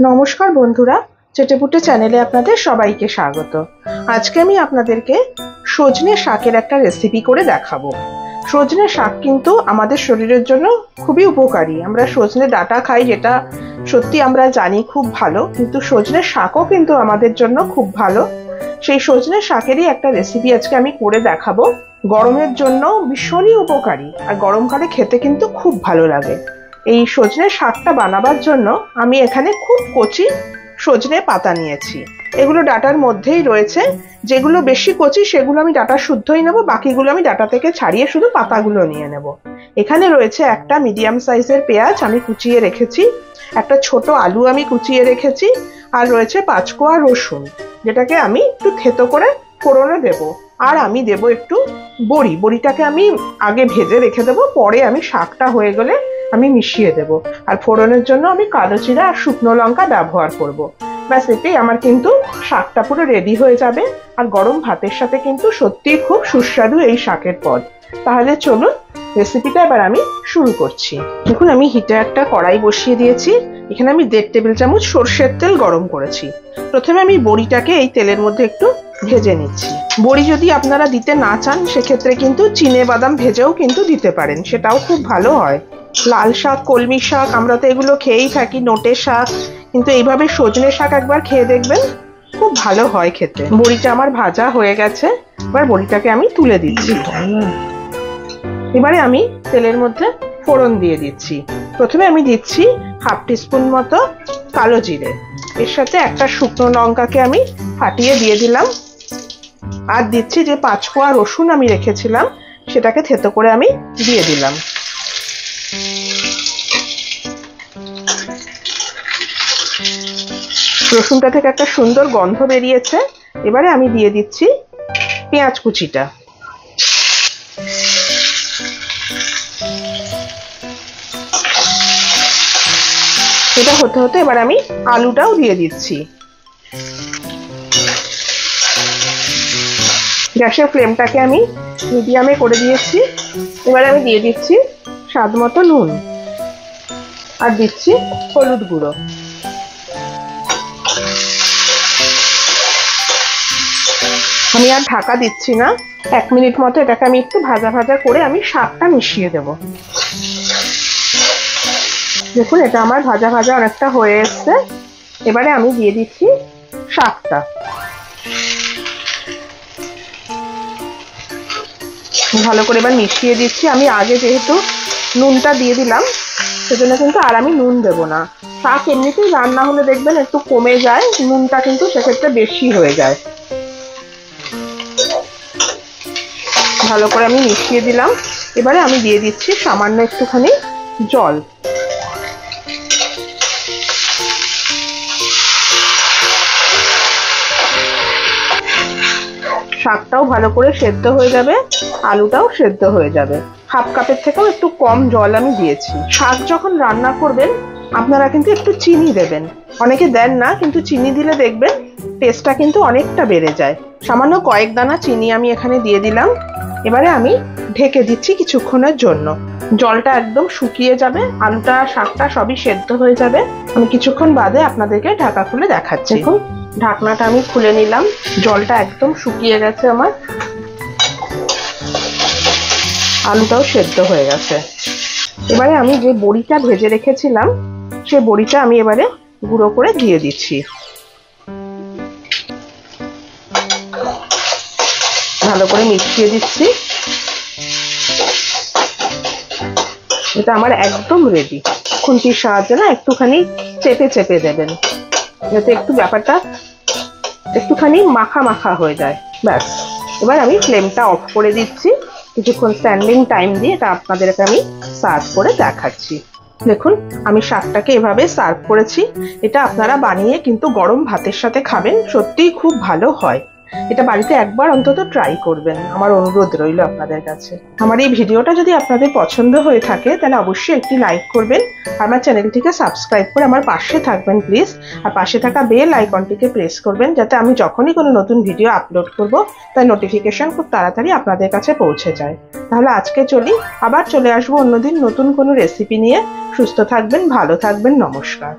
নমস্কার বন্ধুরা, চেটেপুটে চ্যানেলে আপনাদের সবাইকে স্বাগত। আজকে আমি আপনাদেরকে সজনে শাকের একটা রেসিপি করে দেখাবো। সজনে শাক কিন্তু আমাদের শরীরের জন্য খুবই উপকারী। আমরা সজনে ডাঁটা খাই, যেটা সত্যি আমরা জানি খুব ভালো, কিন্তু সজনে শাকও কিন্তু আমাদের জন্য খুব ভালো। সেই সজনে শাকেরই একটা রেসিপি আজকে আমি করে দেখাবো। গরমের জন্য ভীষণই উপকারী, আর গরমকালে খেতে কিন্তু খুব ভালো লাগে। এই সজনে শাকটা বানাবার জন্য আমি এখানে খুব কচি সজনে পাতা নিয়েছি। এগুলো ডাঁটার মধ্যেই রয়েছে। যেগুলো বেশি কচি সেগুলো আমি ডাঁটা শুদ্ধই নেব, বাকিগুলো আমি ডাঁটা থেকে ছাড়িয়ে শুধু পাতাগুলো নিয়ে নেব। এখানে রয়েছে একটা মিডিয়াম সাইজের পেঁয়াজ আমি কুচিয়ে রেখেছি, একটা ছোট আলু আমি কুচিয়ে রেখেছি, আর রয়েছে 5 কোয়া রসুন, যেটাকে আমি একটু থেতো করে ফোড়নে দেব। আর আমি দেব একটু বড়িটাকে আমি আগে ভেজে রেখে দেবো, পরে আমি শাকটা হয়ে গেলে আমি মিশিয়ে দেব। আর ফোড়নের জন্য আমি কালো জিরা আর শুকনো লঙ্কা ব্যবহার করব। ব্যাস, এতেই আমার কিন্তু শাকটা পুরো রেডি হয়ে যাবে। আর গরম ভাতের সাথে কিন্তু সত্যিই খুব সুস্বাদু এই শাকের পদ। তাহলে চলুন রেসিপিটা এবার আমি শুরু করছি। দেখুন, আমি হিটে একটা কড়াই বসিয়ে দিয়েছি। এখানে আমি 1.5 টেবিল চামচ সর্ষের তেল গরম করেছি। প্রথমে আমি বড়িটাকে এই তেলের মধ্যে একটু ভেজে নিচ্ছি। বড়ি যদি আপনারা দিতে না চান, সেক্ষেত্রে কিন্তু চিনে বাদাম ভেজেও কিন্তু দিতে পারেন, সেটাও খুব ভালো হয়। লাল শাক, কলমি শাক, আমরা তো এগুলো খেয়েই থাকি, নোটে শাক, কিন্তু এইভাবে সজনে শাক একবার খেয়ে দেখবেন, খুব ভালো হয় খেতে। বড়িটা আমার ভাজা হয়ে গেছে, এবার বড়িটাকে আমি তুলে দিচ্ছি। এবারে আমি তেলের মধ্যে ফোড়ন দিয়ে দিচ্ছি। প্রথমে আমি দিচ্ছি 1/2 টিস্পুন মতো কালো জিরে, এর সাথে একটা শুকনো লঙ্কাকে আমি ফাটিয়ে দিয়ে দিলাম, আর দিচ্ছি যে 5 কোয়া রসুন আমি রেখেছিলাম, সেটাকে থেতো করে আমি দিয়ে দিলাম। রসুনটা থেকে একটা সুন্দর গন্ধ বেরিয়েছে। এবারে আমি দিয়ে দিচ্ছি পেঁয়াজ কুচিটা। এটা হতে হতে এবার আমি আলুটাও দিয়ে দিচ্ছি। গ্যাসের ফ্লেমটাকে আমি মিডিয়ামে করে দিয়েছি। এবারে আমি দিয়ে দিচ্ছি স্বাদ মতো নুন, আর দিচ্ছি হলুদ গুঁড়ো। আমি আর ঢাকা দিচ্ছি না, 1 মিনিট মতো এটাকে আমি একটু ভাজা ভাজা করে আমি শাকটা মিশিয়ে দেব। দেখুন, এটা আমার ভাজা ভাজা অনেকটা হয়ে এসছে। এবারে আমি দিয়ে দিচ্ছি শাকটা। ভালো করে এবার মিশিয়ে দিচ্ছি। আমি আগে যেহেতু নুনটা দিয়ে দিলাম, সেজন্য কিন্তু আর আমি নুন দেব না। শাক এমনিতেই রান্না হলে দেখবেন একটু কমে যায়, নুনটা কিন্তু সেক্ষেত্রে বেশি হয়ে যায়। ভালো করে আমি মিশিয়ে দিলাম। এবারে আমি দিয়ে দিচ্ছি সামান্য একটুখানি জল। শাকটাও ভালো করে সেদ্ধ হয়ে যাবে, আলুটাও সেদ্ধ হয়ে যাবে। 1/2 কাপের থেকেও একটু কম জল আমি দিয়েছি। শাক যখন রান্না করবেন আপনারা কিন্তু একটু চিনি দেবেন। অনেকে দেন না, কিন্তু চিনি দিলে দেখবেন টেস্টটা কিন্তু অনেকটা বেড়ে যায়। সামান্য কয়েক দানা চিনি আমি এখানে দিয়ে দিলাম। এবারে আমি ঢেকে দিচ্ছি কিছুক্ষণের জন্য। জলটা একদম শুকিয়ে যাবে, আলুটা শাকটা সবই সেদ্ধ হয়ে যাবে। আমি কিছুক্ষণ বাদে আপনাদেরকে ঢাকা খুলে দেখাচ্ছি। দেখুন, ঢাকনাটা আমি খুলে নিলাম। জলটা একদম শুকিয়ে গেছে আমার, আলুটাও সেদ্ধ হয়ে গেছে। এবারে আমি যে বড়িটা ভেজে রেখেছিলাম, সেই বড়িটা আমি এবারে গুঁড়ো করে দিয়ে দিচ্ছি। ভালো করে মিশিয়ে দিচ্ছি। এটা আমার একদম রেডি। খুন্তির সাহায্যে না একটুখানি চেপে চেপে দেবেন, যাতে একটু ব্যাপারটা একটুখানি মাখা মাখা হয়ে যায়। ব্যাস, এবার আমি ফ্লেমটা অফ করে দিচ্ছি। কিছুক্ষণ স্ট্যান্ডিং টাইম দিয়ে এটা আপনাদেরকে আমি সার্ভ করে দেখাচ্ছি। দেখুন, আমি শাকটাকে এভাবে সার্ভ করেছি। এটা আপনারা বানিয়ে কিন্তু গরম ভাতের সাথে খাবেন, সত্যিই খুব ভালো হয়। এটা বাড়িতে একবার অন্তত ট্রাই করবেন, আমার অনুরোধ রইল আপনাদের কাছে। আমার এই ভিডিওটা যদি আপনাদের পছন্দ হয়ে থাকে, তাহলে অবশ্যই একটি লাইক করবেন। আমার চ্যানেলটিকে সাবস্ক্রাইব করে আমার পাশে থাকবেন প্লিজ। আর পাশে থাকা বেল আইকনটিকে প্রেস করবেন, যাতে আমি যখনই কোনো নতুন ভিডিও আপলোড করব তার নোটিফিকেশন খুব তাড়াতাড়ি আপনাদের কাছে পৌঁছে যায়। তাহলে আজকে চলি, আবার চলে আসবো অন্যদিন নতুন কোনো রেসিপি নিয়ে। সুস্থ থাকবেন, ভালো থাকবেন, নমস্কার।